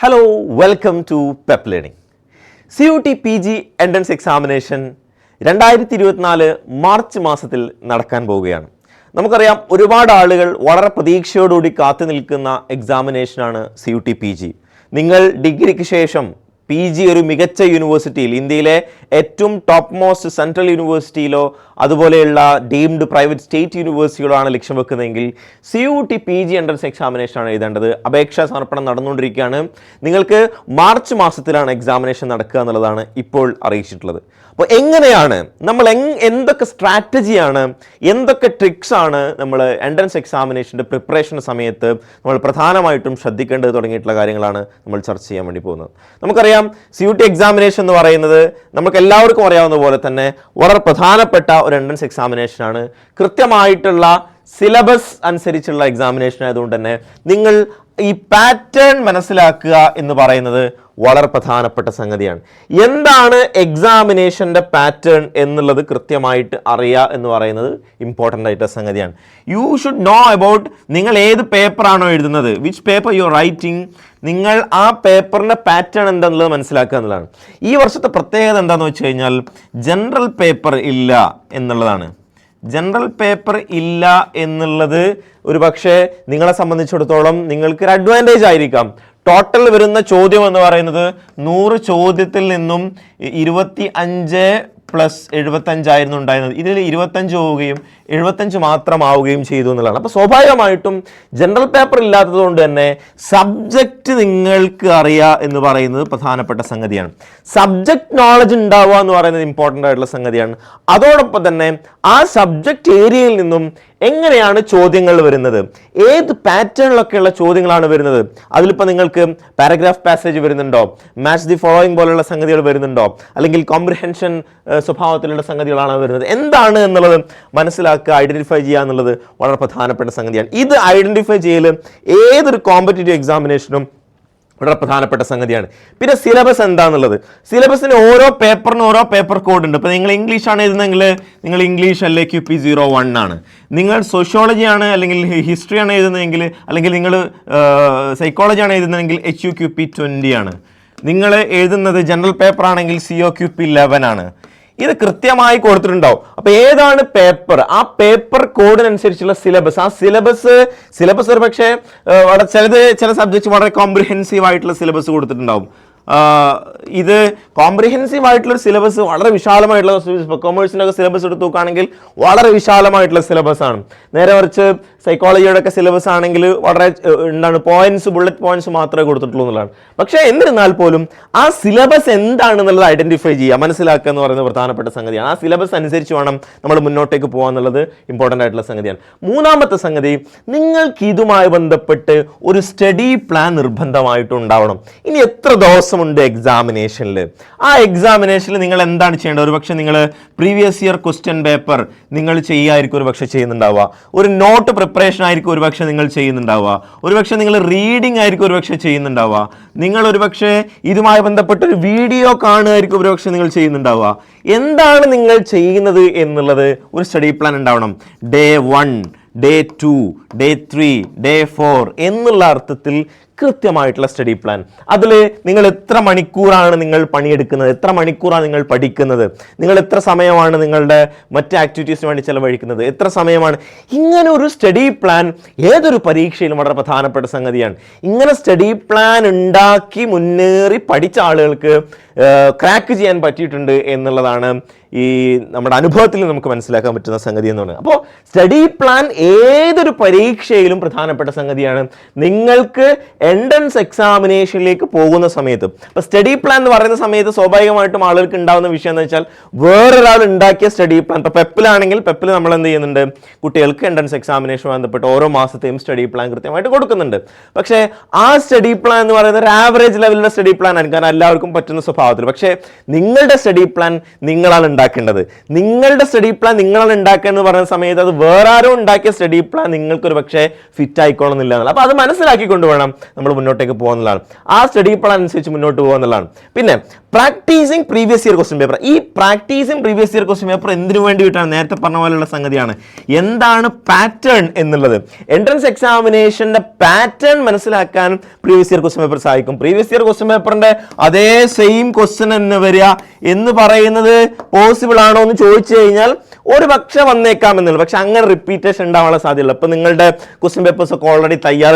Hello welcome to Pep Learning. CUT PG entrance examination 2024 March മാസത്തിൽ നടക്കാൻ പോവുകയാണ്. നമുക്കറിയാം, ഒരുപാട് ആളുകൾ വളരെ പ്രതീക്ഷയോടുകൂടി കാത്തു നിൽക്കുന്ന എക്സാമിനേഷനാണ് CUT PG. നിങ്ങൾ ഡിഗ്രിക്ക് ശേഷം PG ഒരു മികച്ച യൂണിവേഴ്സിറ്റിയിൽ, ഇന്ത്യയിലെ ഏറ്റവും ടോപ്പ് മോസ്റ്റ് സെൻട്രൽ യൂണിവേഴ്സിറ്റിയിലോ അതുപോലെയുള്ള ഡീംഡ് പ്രൈവറ്റ് സ്റ്റേറ്റ് യൂണിവേഴ്സിറ്റികളോ ആണ് ലക്ഷ്യം വെക്കുന്നതെങ്കിൽ CUT PG എൻട്രൻസ് എക്സാമിനേഷനാണ് എഴുതേണ്ടത്. അപേക്ഷാ സമർപ്പണം നടന്നുകൊണ്ടിരിക്കുകയാണ്. നിങ്ങൾക്ക് മാർച്ച് മാസത്തിലാണ് എക്സാമിനേഷൻ നടക്കുക എന്നുള്ളതാണ് ഇപ്പോൾ അറിയിച്ചിട്ടുള്ളത്. അപ്പോൾ എങ്ങനെയാണ് നമ്മൾ എന്തൊക്കെ സ്ട്രാറ്റജിയാണ്, എന്തൊക്കെ ട്രിക്സ് ആണ് നമ്മൾ എൻട്രൻസ് എക്സാമിനേഷൻ്റെ പ്രിപ്പറേഷൻ സമയത്ത് നമ്മൾ പ്രധാനമായിട്ടും ശ്രദ്ധിക്കേണ്ടത് തുടങ്ങിയിട്ടുള്ള കാര്യങ്ങളാണ് നമ്മൾ ചർച്ച ചെയ്യാൻ വേണ്ടി പോകുന്നത്. നമുക്കറിയാം, CUT എക്സാമിനേഷൻ എന്ന് പറയുന്നത് നമുക്ക് എല്ലാവർക്കും അറിയാവുന്ന പോലെ തന്നെ വളരെ പ്രധാനപ്പെട്ട ഒരു എൻട്രൻസ് എക്സാമിനേഷനാണ്. കൃത്യമായിട്ടുള്ള സിലബസ് അനുസരിച്ചുള്ള എക്സാമിനേഷൻ ആയതുകൊണ്ട് തന്നെ നിങ്ങൾ ഈ പാറ്റേൺ മനസ്സിലാക്കുക എന്ന് പറയുന്നത് വളരെ പ്രധാനപ്പെട്ട സംഗതിയാണ്. എന്താണ് എക്സാമിനേഷൻ്റെ പാറ്റേൺ എന്നുള്ളത് കൃത്യമായിട്ട് അറിയുക എന്ന് പറയുന്നത് ഇമ്പോർട്ടൻ്റ് ആയിട്ടുള്ള സംഗതിയാണ്. യു ഷുഡ് നോ അബൌട്ട് നിങ്ങൾ ഏത് പേപ്പറാണോ എഴുതുന്നത്, which paper you are writing, നിങ്ങൾ ആ പേപ്പറിൻ്റെ പാറ്റേൺ എന്താണെന്നുള്ളത് മനസ്സിലാക്കുക എന്നുള്ളതാണ്. ഈ വർഷത്തെ പ്രത്യേകത എന്താണെന്ന് വെച്ച് കഴിഞ്ഞാൽ ജനറൽ പേപ്പർ ഇല്ല എന്നുള്ളതാണ്. ജനറൽ പേപ്പർ ഇല്ല എന്നുള്ളത് ഒരു പക്ഷേ നിങ്ങളെ സംബന്ധിച്ചിടത്തോളം നിങ്ങൾക്കൊരു അഡ്വാൻറ്റേജ് ആയിരിക്കാം. ടോട്ടൽ വരുന്ന ചോദ്യം എന്ന് പറയുന്നത് 100 ചോദ്യത്തിൽ നിന്നും 25 + 75 ആയിരുന്നു ഉണ്ടായിരുന്നത്. ഇതിൽ 25 പോവുകയും 75 മാത്രമാവുകയും ചെയ്തു എന്നുള്ളതാണ്. അപ്പോൾ സ്വാഭാവികമായിട്ടും ജനറൽ പേപ്പർ ഇല്ലാത്തത് കൊണ്ട് തന്നെ സബ്ജക്റ്റ് നിങ്ങൾക്ക് അറിയുക എന്ന് പറയുന്നത് പ്രധാനപ്പെട്ട സംഗതിയാണ്. സബ്ജക്റ്റ് നോളജ് ഉണ്ടാവുക എന്ന് പറയുന്നത് ഇമ്പോർട്ടൻ്റ് ആയിട്ടുള്ള സംഗതിയാണ്. അതോടൊപ്പം തന്നെ ആ സബ്ജക്റ്റ് ഏരിയയിൽ നിന്നും എങ്ങനെയാണ് ചോദ്യങ്ങൾ വരുന്നത്, ഏത് പാറ്റേണിലൊക്കെയുള്ള ചോദ്യങ്ങളാണ് വരുന്നത്, അതിലിപ്പോൾ നിങ്ങൾക്ക് പാരഗ്രാഫ് പാസേജ് വരുന്നുണ്ടോ, മാച്ച് ദി ഫോളോയിങ് പോലുള്ള സംഗതികൾ വരുന്നുണ്ടോ, അല്ലെങ്കിൽ കോംപ്രിഹെൻഷൻ സ്വഭാവത്തിലുള്ള സംഗതികളാണ് വരുന്നത്, എന്താണ് എന്നുള്ളത് മനസ്സിലാക്കുക, ഐഡന്റിഫൈ ചെയ്യുക എന്നുള്ളത് വളരെ പ്രധാനപ്പെട്ട സംഗതിയാണ്. ഇത് ഐഡന്റിഫൈ ചെയ്യൽ ഏതൊരു കോമ്പറ്റേറ്റീവ് എക്സാമിനേഷനും വളരെ പ്രധാനപ്പെട്ട സംഗതിയാണ്. പിന്നെ സിലബസ് എന്താണെന്നുള്ളത്, സിലബസിന് ഓരോ പേപ്പറിനും ഓരോ പേപ്പർ കോഡ് ഉണ്ട്. ഇപ്പോൾ നിങ്ങൾ ഇംഗ്ലീഷാണ് എഴുതുന്നതെങ്കിൽ നിങ്ങൾ ഇംഗ്ലീഷ് LAQP 01 ആണ്. നിങ്ങൾ സോഷ്യോളജിയാണ് അല്ലെങ്കിൽ ഹിസ്റ്ററിയാണ് എഴുതുന്നതെങ്കിൽ, അല്ലെങ്കിൽ നിങ്ങൾ സൈക്കോളജിയാണ് എഴുതുന്നതെങ്കിൽ HUQP 20 ആണ്. നിങ്ങൾ എഴുതുന്നത് ജനറൽ പേപ്പർ ആണെങ്കിൽ COQP 11 ആണ്. ഇത് കൃത്യമായി കൊടുത്തിട്ടുണ്ടാവും. അപ്പോൾ ഏതാണ് പേപ്പർ, ആ പേപ്പർ കോഡിനനുസരിച്ചുള്ള സിലബസ്, ആ സിലബസ് ഒരു പക്ഷേ ചില സബ്ജക്ട്സ് വളരെ കോംപ്രിഹെൻസീവ് ആയിട്ടുള്ള സിലബസ് കൊടുത്തിട്ടുണ്ടാവും. ഇത് കോംപ്രിഹെൻസീവ് ആയിട്ടുള്ള സിലബസ്, വളരെ വിശാലമായിട്ടുള്ള കൊമേഴ്സിൻ്റെ ഒക്കെ സിലബസ് എടുത്ത് നോക്കുകയാണെങ്കിൽ വളരെ വിശാലമായിട്ടുള്ള സിലബസ് ആണ്. നേരെ മറിച്ച് സൈക്കോളജിയുടെ ഒക്കെ സിലബസ് ആണെങ്കിൽ വളരെ ബുള്ളറ്റ് പോയിന്റ്സ് മാത്രമേ കൊടുത്തിട്ടുള്ളൂ എന്നുള്ളതാണ്. പക്ഷേ എന്നിരുന്നാൽ പോലും ആ സിലബസ് എന്താണെന്നുള്ളത് ഐഡന്റിഫൈ ചെയ്യുക, മനസ്സിലാക്കുക എന്ന് പറയുന്നത് പ്രധാനപ്പെട്ട സംഗതിയാണ്. ആ സിലബസ് അനുസരിച്ച് വേണം നമ്മൾ മുന്നോട്ടേക്ക് പോകാൻ എന്നുള്ളത് ഇമ്പോർട്ടൻ്റ് ആയിട്ടുള്ള സംഗതിയാണ്. മൂന്നാമത്തെ സംഗതി, നിങ്ങൾക്ക് ഇതുമായി ബന്ധപ്പെട്ട് ഒരു സ്റ്റഡി പ്ലാൻ നിർബന്ധമായിട്ടും ഉണ്ടാവണം. ഇനി എത്ര ദിവസമുണ്ട് എക്സാമിനേഷനിൽ, ആ എക്സാമിനേഷനിൽ നിങ്ങൾ എന്താണ് ചെയ്യേണ്ടത്? ഒരുപക്ഷെ നിങ്ങൾ പ്രീവിയസ് ഇയർ ക്വസ്റ്റ്യൻ പേപ്പർ നിങ്ങൾ ചെയ്യായിരിക്കും ഒരുപക്ഷെ ചെയ്യുന്നുണ്ടാവുക, ഒരു നോട്ട് പ്രിപ്പറേഷൻ ആയിരിക്കും ഒരുപക്ഷെ നിങ്ങൾ ചെയ്യുന്നുണ്ടാവുക, ഒരുപക്ഷെ നിങ്ങൾ റീഡിംഗ് ആയിരിക്കും ഒരുപക്ഷെ ചെയ്യുന്നുണ്ടാവുക, നിങ്ങൾ ഒരുപക്ഷെ ഇതുമായി ബന്ധപ്പെട്ട ഒരു വീഡിയോ കാണുമായിരിക്കും ഒരുപക്ഷെ നിങ്ങൾ ചെയ്യുന്നുണ്ടാവുക. എന്താണ് നിങ്ങൾ ചെയ്യുന്നത് എന്നുള്ളത് ഒരു സ്റ്റഡി പ്ലാൻ ഉണ്ടാവണം. Day 1, Day 2, Day 3, Day 4 എന്നുള്ള അർത്ഥത്തിൽ കൃത്യമായിട്ടുള്ള സ്റ്റഡി പ്ലാൻ. അതിൽ നിങ്ങൾ എത്ര മണിക്കൂറാണ് നിങ്ങൾ പണിയെടുക്കുന്നത്, എത്ര മണിക്കൂറാണ് നിങ്ങൾ പഠിക്കുന്നത്, നിങ്ങൾ എത്ര സമയമാണ് നിങ്ങളുടെ മറ്റ് ആക്ടിവിറ്റീസിന് വേണ്ടി ചെലവഴിക്കുന്നത്, എത്ര സമയമാണ്, ഇങ്ങനെ ഒരു സ്റ്റഡി പ്ലാൻ ഏതൊരു പരീക്ഷയിലും വളരെ പ്രധാനപ്പെട്ട സംഗതിയാണ്. ഇങ്ങനെ സ്റ്റഡി പ്ലാൻ ഉണ്ടാക്കി മുന്നേറി പഠിച്ച ആളുകൾക്ക് ക്രാക്ക് ചെയ്യാൻ പറ്റിയിട്ടുണ്ട് എന്നുള്ളതാണ് ഈ നമ്മുടെ അനുഭവത്തിൽ നമുക്ക് മനസ്സിലാക്കാൻ പറ്റുന്ന സംഗതി എന്ന് പറയുന്നത്. അപ്പോൾ സ്റ്റഡി പ്ലാൻ ഏതൊരു പരീക്ഷയിലും പ്രധാനപ്പെട്ട സംഗതിയാണ്. നിങ്ങൾക്ക് എൻട്രൻസ് എക്സാമിനേഷനിലേക്ക് പോകുന്ന സമയത്ത്, അപ്പോൾ സ്റ്റഡി പ്ലാൻ എന്ന് പറയുന്ന സമയത്ത് സ്വാഭാവികമായിട്ടും ആളുകൾക്ക് ഉണ്ടാകുന്ന വിഷയം എന്ന് വെച്ചാൽ വേറൊരാൾ ഉണ്ടാക്കിയ സ്റ്റഡി പ്ലാൻ. ഇപ്പോൾ പെപ്പിലാണെങ്കിൽ പെപ്പിൽ നമ്മൾ എന്ത് ചെയ്യുന്നുണ്ട്, കുട്ടികൾക്ക് എൻട്രൻസ് എക്സാമിനേഷൻ ബന്ധപ്പെട്ട് ഓരോ മാസത്തെയും സ്റ്റഡി പ്ലാൻ കൃത്യമായിട്ട് കൊടുക്കുന്നുണ്ട്. പക്ഷേ ആ സ്റ്റഡി പ്ലാൻ എന്ന് പറയുന്നത് ഒരു ആവറേജ് ലെവലിലുള്ള സ്റ്റഡി പ്ലാൻ ആയിരിക്കും, കാരണം എല്ലാവർക്കും പറ്റുന്ന സ്വഭാവത്തിൽ. പക്ഷേ നിങ്ങളുടെ സ്റ്റഡി പ്ലാൻ നിങ്ങളാണ് ഉണ്ടാക്കേണ്ടത്. നിങ്ങളുടെ സ്റ്റഡി പ്ലാൻ നിങ്ങളാണ് ഉണ്ടാക്കുക എന്ന് പറയുന്ന സമയത്ത് അത് വേറെ ആരോ ഉണ്ടാക്കിയ സ്റ്റഡി പ്ലാൻ നിങ്ങൾക്ക് ഒരു പക്ഷേ ഫിറ്റ് ആയിക്കോളുന്നില്ല. അപ്പോൾ അത് മനസ്സിലാക്കിക്കൊണ്ട് വേണം നമ്മൾ മുന്നോട്ടേക്ക് പോകുന്നതാണ്. ആ സ്റ്റഡി പ്ലാൻ അനുസരിച്ച് മുന്നോട്ട് പോകുന്നതാണ്. പിന്നെ practising previous year question paper. ഈ practising previous year question paper എന്തിനു വേണ്ടിയിട്ടാണ്? നേരത്തെ പറഞ്ഞ പോലെയുള്ള സംഗതിയാണ്. എന്താണ് പാറ്റേൺ എന്നുള്ളത്? എൻട്രൻസ് എക്സാമിനേഷന്റെ പാറ്റേൺ മനസ്സിലാക്കാൻ പ്രീവിയസ് ഇയർ ക്വസ്റ്റ്യൻ പേപ്പർ സഹായിക്കും. പ്രീവിയസ് ഇയർ ക്വസ്റ്റ്യൻ പേപ്പറിന്റെ അതേ സെയിം ക്വസ്റ്റ്യൻ തന്നെ വരിക എന്ന് പറയുന്നത് പോസിബിൾ ആണോ എന്ന് ചോദിച്ചു കഴിഞ്ഞാൽ ഒരു പക്ഷെ വന്നേക്കാം എന്നുള്ളത്. പക്ഷെ അങ്ങനെ റിപ്പീറ്റേഷൻ ഉണ്ടാവാനുള്ള സാധ്യതയുള്ളൂ. ഇപ്പൊ നിങ്ങളുടെ ക്വസ്റ്റ്യൻ പേപ്പേഴ്സ് ഒക്കെ ഓൾറെഡി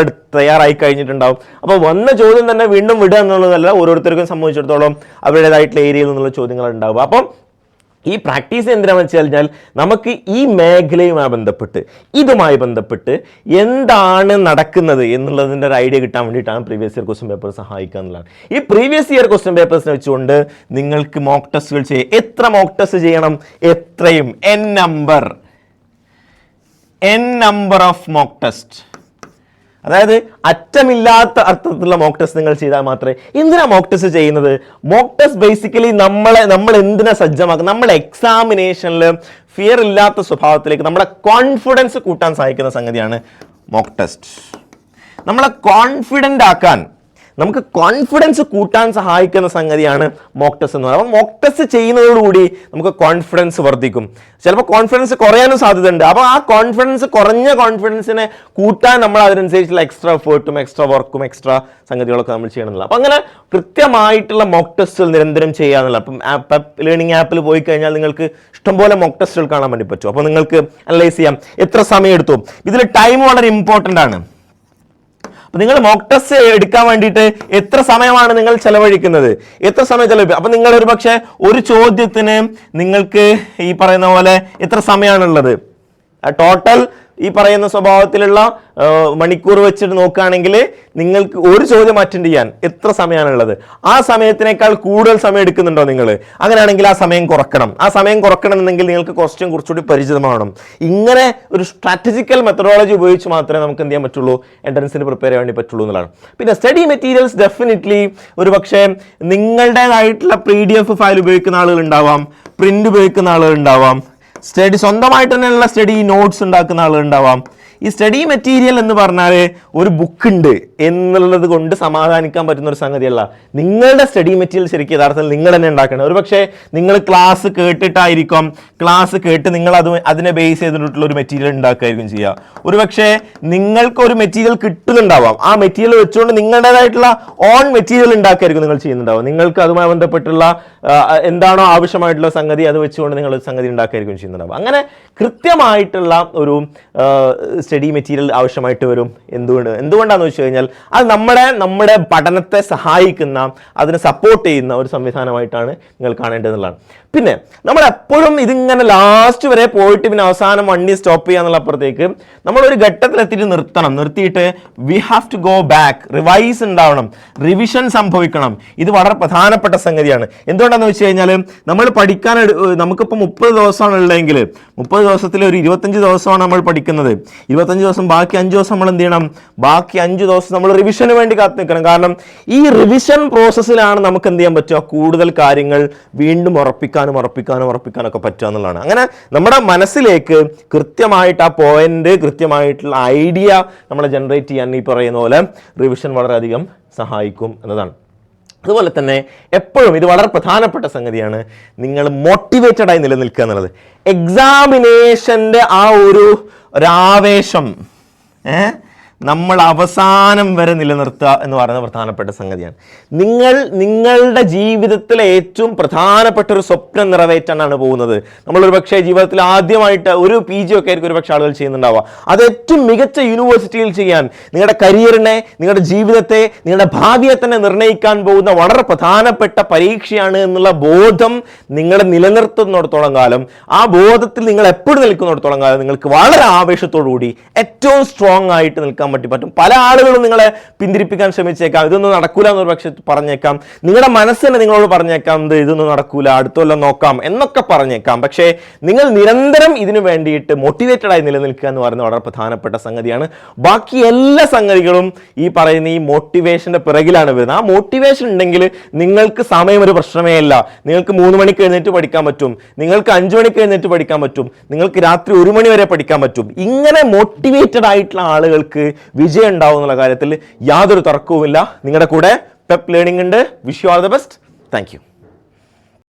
തയ്യാറായി കഴിഞ്ഞിട്ടുണ്ടാവും. അപ്പോൾ വന്ന ചോദ്യം തന്നെ വീണ്ടും വിടുക എന്നുള്ളതല്ല, ഓരോരുത്തർക്കും സംബന്ധിച്ചിടത്തോളം അവരുടേതായിട്ടുള്ള ഏരിയയിൽ നിന്നുള്ള ചോദ്യങ്ങൾ ഉണ്ടാവുക. അപ്പം ഈ പ്രാക്ടീസ് എന്തിനാണെന്ന് വെച്ച് കഴിഞ്ഞാൽ നമുക്ക് ഈ മേഖലയുമായി ബന്ധപ്പെട്ട് ഇതുമായി ബന്ധപ്പെട്ട് എന്താണ് നടക്കുന്നത് എന്നുള്ളതിൻ്റെ ഒരു ഐഡിയ കിട്ടാൻ വേണ്ടിയിട്ടാണ് പ്രീവിയസ് ഇയർ ക്വസ്റ്റ്യൻ പേപ്പർ സഹായിക്കുക എന്നുള്ളതാണ്. ഈ പ്രീവിയസ് ഇയർ ക്വസ്റ്റ്യൻ പേപ്പേഴ്സിനെ വെച്ചുകൊണ്ട് നിങ്ങൾക്ക് മോക്ക് ടെസ്റ്റുകൾ ചെയ്യാം. എത്ര മോക്ക് ടെസ്റ്റ് ചെയ്യണം? എത്രയും n number of mock test. അതായത് അറ്റമില്ലാത്ത അർത്ഥത്തിലുള്ള മോക്ക് ടെസ്റ്റ് നിങ്ങൾ ചെയ്താൽ മാത്രമേ. എന്തിനാ മോക്ക് ടെസ്റ്റ് ചെയ്യുന്നത്? മോക്ക് ടെസ്റ്റ് ബേസിക്കലി നമ്മൾ എന്തിനാ സജ്ജമാക്കുന്നത്? നമ്മൾ എക്സാമിനേഷനിൽ ഫിയർ ഇല്ലാത്ത സ്വഭാവത്തിലേക്ക് നമ്മളെ കോൺഫിഡൻസ് കൂട്ടാൻ സഹായിക്കുന്ന സംഗതിയാണ് മോക്ക് ടെസ്റ്റ്. നമ്മളെ കോൺഫിഡൻ്റ് ആക്കാൻ, നമുക്ക് കോൺഫിഡൻസ് കൂട്ടാൻ സഹായിക്കുന്ന സംഗതിയാണ് മോക്ക് ടെസ്റ്റ് എന്ന് പറയുന്നത്. അപ്പോൾ മോക്ക് ടെസ്റ്റ് ചെയ്യുന്നതോടുകൂടി നമുക്ക് കോൺഫിഡൻസ് വർദ്ധിക്കും. ചിലപ്പോൾ കോൺഫിഡൻസ് കുറയാനും സാധ്യതയുണ്ട്. അപ്പോൾ ആ കുറഞ്ഞ കോൺഫിഡൻസിനെ കൂട്ടാൻ നമ്മൾ അതിനനുസരിച്ചുള്ള എക്സ്ട്രാ എഫേർട്ടും എക്സ്ട്രാ വർക്കും എക്സ്ട്രാ സംഗതികളൊക്കെ നമ്മൾ ചെയ്യണമെന്നില്ല. അപ്പോൾ അങ്ങനെ കൃത്യമായിട്ടുള്ള മോക്ക് ടെസ്റ്റുകൾ നിരന്തരം ചെയ്യാന്നുള്ള. അപ്പം ലേണിംഗ് ആപ്പിൽ പോയി കഴിഞ്ഞാൽ നിങ്ങൾക്ക് ഇഷ്ടംപോലെ മോക്ക് ടെസ്റ്റുകൾ കാണാൻ വേണ്ടി പറ്റും. അപ്പോൾ നിങ്ങൾക്ക് അനലൈസ് ചെയ്യാം എത്ര സമയം എടുത്തു. ഇതിൽ ടൈം വളരെ ഇമ്പോർട്ടൻ്റ് ആണ്. അപ്പൊ നിങ്ങൾ മോക്ക് ടെസ്റ്റ് എടുക്കാൻ വേണ്ടിയിട്ട് എത്ര സമയമാണ് നിങ്ങൾ ചെലവഴിക്കുന്നത്? എത്ര സമയം ചെലവഴിക്കും? അപ്പൊ നിങ്ങൾ ഒരു പക്ഷേ ഒരു ചോദ്യത്തിന് നിങ്ങൾക്ക് ഈ പറയുന്ന പോലെ എത്ര സമയമാണുള്ളത്? ടോട്ടൽ ഈ പറയുന്ന സ്വഭാവത്തിലുള്ള മണിക്കൂർ വെച്ചിട്ട് നോക്കുകയാണെങ്കിൽ നിങ്ങൾക്ക് ഒരു ചോദ്യം അറ്റൻഡ് ചെയ്യാൻ എത്ര സമയമാണുള്ളത്? ആ സമയത്തിനേക്കാൾ കൂടുതൽ സമയം എടുക്കുന്നുണ്ടോ നിങ്ങൾ? അങ്ങനെയാണെങ്കിൽ ആ സമയം കുറക്കണം. ആ സമയം കുറക്കണമെന്നുണ്ടെങ്കിൽ നിങ്ങൾക്ക് ക്വസ്റ്റ്യൻ കുറച്ചുകൂടി പരിചിതമാവണം. ഇങ്ങനെ ഒരു സ്ട്രാറ്റജിക്കൽ മെത്തഡോളജി ഉപയോഗിച്ച് മാത്രമേ നമുക്ക് എന്ത് ചെയ്യാൻ പറ്റുള്ളൂ? എൻട്രൻസിന് പ്രിപ്പയർ ചെയ്യാൻ വേണ്ടി പറ്റുള്ളൂ എന്നുള്ളതാണ്. പിന്നെ സ്റ്റഡി മെറ്റീരിയൽസ് ഡെഫിനറ്റ്ലി ഒരു പക്ഷേ നിങ്ങളുടേതായിട്ടുള്ള PDF ഫയൽ ഉപയോഗിക്കുന്ന ആളുകൾ ഉണ്ടാവാം, പ്രിന്റ് ഉപയോഗിക്കുന്ന ആളുകൾ ഉണ്ടാവാം, സ്വന്തമായിട്ട് തന്നെയുള്ള സ്റ്റഡി നോട്ട്സ് ഉണ്ടാക്കുന്ന ആളുകളുണ്ടാവാം. ഈ സ്റ്റഡി മെറ്റീരിയൽ എന്ന് പറഞ്ഞാൽ ഒരു ബുക്ക് ഉണ്ട് എന്നുള്ളത് കൊണ്ട് സമാധാനിക്കാൻ പറ്റുന്ന ഒരു സംഗതിയല്ല. നിങ്ങളുടെ സ്റ്റഡി മെറ്റീരിയൽ ശരിക്കും യഥാർത്ഥത്തിൽ നിങ്ങൾ തന്നെ ഉണ്ടാക്കണം. ഒരു പക്ഷേ നിങ്ങൾ ക്ലാസ് കേട്ടിട്ടായിരിക്കും, ക്ലാസ് കേട്ട് നിങ്ങൾ അതിനെ ബേസ് ചെയ്തിട്ടുള്ള ഒരു മെറ്റീരിയൽ ഉണ്ടാക്കുകയായിരിക്കും ചെയ്യുക. ഒരു പക്ഷേ നിങ്ങൾക്ക് ഒരു മെറ്റീരിയൽ കിട്ടുന്നുണ്ടാവാം, ആ മെറ്റീരിയൽ വെച്ചുകൊണ്ട് നിങ്ങളുടേതായിട്ടുള്ള ഓൺ മെറ്റീരിയൽ ഉണ്ടാക്കുകയായിരിക്കും നിങ്ങൾ ചെയ്യുന്നുണ്ടാവും. നിങ്ങൾക്ക് അതുമായി ബന്ധപ്പെട്ടുള്ള എന്താണോ ആവശ്യമായിട്ടുള്ള സംഗതി അത് വെച്ചുകൊണ്ട് നിങ്ങൾ സംഗതി ഉണ്ടാക്കുകയായിരിക്കും ചെയ്യുന്നുണ്ടാവും. അങ്ങനെ കൃത്യമായിട്ടുള്ള ഒരു സ്റ്റഡി മെറ്റീരിയൽ ആവശ്യമായിട്ട് വരും. എന്തുകൊണ്ടാണെന്ന് വെച്ച് കഴിഞ്ഞാൽ അത് നമ്മുടെ പഠനത്തെ സഹായിക്കുന്ന, അതിനെ സപ്പോർട്ട് ചെയ്യുന്ന ഒരു സംവിധാനമായിട്ടാണ് നിങ്ങൾ കാണേണ്ടതെന്നുള്ളതാണ്. പിന്നെ നമ്മൾ എപ്പോഴും ഇതിങ്ങനെ ലാസ്റ്റ് വരെ പോയിട്ട് പിന്നെ അവസാനം വണ്ടി സ്റ്റോപ്പ് ചെയ്യാന്നുള്ള അപ്പുറത്തേക്ക് നമ്മളൊരു ഘട്ടത്തിലെത്തിയിട്ട് നിർത്തിയിട്ട് we have to go back. Revise ഉണ്ടാവണം, റിവിഷൻ സംഭവിക്കണം. ഇത് വളരെ പ്രധാനപ്പെട്ട സംഗതിയാണ്. എന്തുകൊണ്ടാണെന്ന് വെച്ച് കഴിഞ്ഞാൽ നമ്മൾ പഠിക്കാൻ നമുക്കിപ്പോൾ 30 ദിവസമാണ് ഉള്ളതെങ്കിൽ 30 ദിവസത്തിൽ ഒരു 25 ദിവസമാണ് നമ്മൾ പഠിക്കുന്നത്. 25 ദിവസം ബാക്കി 5 ദിവസം നമ്മൾ എന്ത് ചെയ്യണം? ബാക്കി 5 ദിവസം നമ്മൾ റിവിഷന് വേണ്ടി കാത്തു നിൽക്കണം. കാരണം ഈ റിവിഷൻ പ്രോസസ്സിലാണ് നമുക്ക് എന്ത് ചെയ്യാൻ പറ്റുക? കൂടുതൽ കാര്യങ്ങൾ വീണ്ടും ഉറപ്പിക്കാനൊക്കെ പറ്റുക എന്നുള്ളതാണ്. അങ്ങനെ നമ്മുടെ മനസ്സിലേക്ക് കൃത്യമായിട്ട് ആ പോയിന്റ്, കൃത്യമായിട്ടുള്ള ഐഡിയ നമ്മളെ ജനറേറ്റ് ചെയ്യാൻ ഈ പറയുന്ന പോലെ റിവിഷൻ വളരെയധികം സഹായിക്കും എന്നതാണ്. അതുപോലെ തന്നെ എപ്പോഴും ഇത് വളരെ പ്രധാനപ്പെട്ട സംഗതിയാണ്, നിങ്ങൾ മോട്ടിവേറ്റഡ് ആയി നിലനിൽക്കുക എന്നുള്ളത്. എക്സാമിനേഷൻ്റെ ആ ഒരു ആവേശം നമ്മൾ അവസാനം വരെ നിലനിർത്തുക എന്ന് പറയുന്ന പ്രധാനപ്പെട്ട സംഗതിയാണ്. നിങ്ങളുടെ ജീവിതത്തിലെ ഏറ്റവും പ്രധാനപ്പെട്ട ഒരു സ്വപ്നം നിറവേറ്റാനാണ് പോകുന്നത്. നമ്മളൊരു പക്ഷേ ജീവിതത്തിൽ ആദ്യമായിട്ട് ഒരു PG ഒക്കെ ആയിരിക്കും ഒരു പക്ഷേ ആളുകൾ ചെയ്യുന്നുണ്ടാവുക. അത് ഏറ്റവും മികച്ച യൂണിവേഴ്സിറ്റിയിൽ ചെയ്യാൻ, നിങ്ങളുടെ കരിയറിനെ, നിങ്ങളുടെ ജീവിതത്തെ, നിങ്ങളുടെ ഭാവിയെ തന്നെ നിർണ്ണയിക്കാൻ പോകുന്ന വളരെ പ്രധാനപ്പെട്ട പരീക്ഷയാണ് എന്നുള്ള ബോധം നിങ്ങൾ നിലനിർത്തുന്നിടത്തോളം കാലം, ആ ബോധത്തിൽ നിങ്ങൾ എപ്പോഴും നിൽക്കുന്നിടത്തോളം കാലം നിങ്ങൾക്ക് വളരെ ആവേശത്തോടു കൂടി ഏറ്റവും സ്ട്രോങ് ആയിട്ട് നിൽക്കാൻ പറ്റും. പല ആളുകളും നിങ്ങളെ പിന്തിരിപ്പിക്കാൻ ശ്രമിച്ചേക്കാം, ഇതൊന്നും നടക്കൂല എന്നൊരു പക്ഷെ പറഞ്ഞേക്കാം. നിങ്ങളുടെ മനസ്സിനെ നിങ്ങളോട് പറഞ്ഞേക്കാം ഇതൊന്നും നടക്കൂല, അടുത്തൊല്ലം നോക്കാം എന്നൊക്കെ പറഞ്ഞേക്കാം. പക്ഷേ നിങ്ങൾ നിരന്തരം ഇതിനു വേണ്ടിയിട്ട് മോട്ടിവേറ്റഡ് ആയി നിലനിൽക്കുക എന്ന് പറയുന്നത് വളരെ പ്രധാനപ്പെട്ട സംഗതിയാണ്. ബാക്കി എല്ലാ സംഗതികളും ഈ പറയുന്ന ഈ മോട്ടിവേഷന്റെ പിറകിലാണ് വരുന്നത്. ആ മോട്ടിവേഷൻ ഉണ്ടെങ്കിൽ നിങ്ങൾക്ക് സമയം ഒരു പ്രശ്നമേ അല്ല. നിങ്ങൾക്ക് 3 മണിക്ക് എഴുന്നേറ്റ് പഠിക്കാൻ പറ്റും, നിങ്ങൾക്ക് 5 മണിക്ക് എഴുന്നേറ്റ് പഠിക്കാൻ പറ്റും, നിങ്ങൾക്ക് രാത്രി 1 മണി വരെ പഠിക്കാൻ പറ്റും. ഇങ്ങനെ മോട്ടിവേറ്റഡ് ആയിട്ടുള്ള ആളുകൾക്ക് വിജയം ഉണ്ടാവും എന്നുള്ള കാര്യത്തിൽ യാതൊരു തർക്കവുമില്ല. നിങ്ങളുടെ കൂടെ പെപ്പ് ലേണിംഗ് ഉണ്ട്. Wish you all the best. Thank you.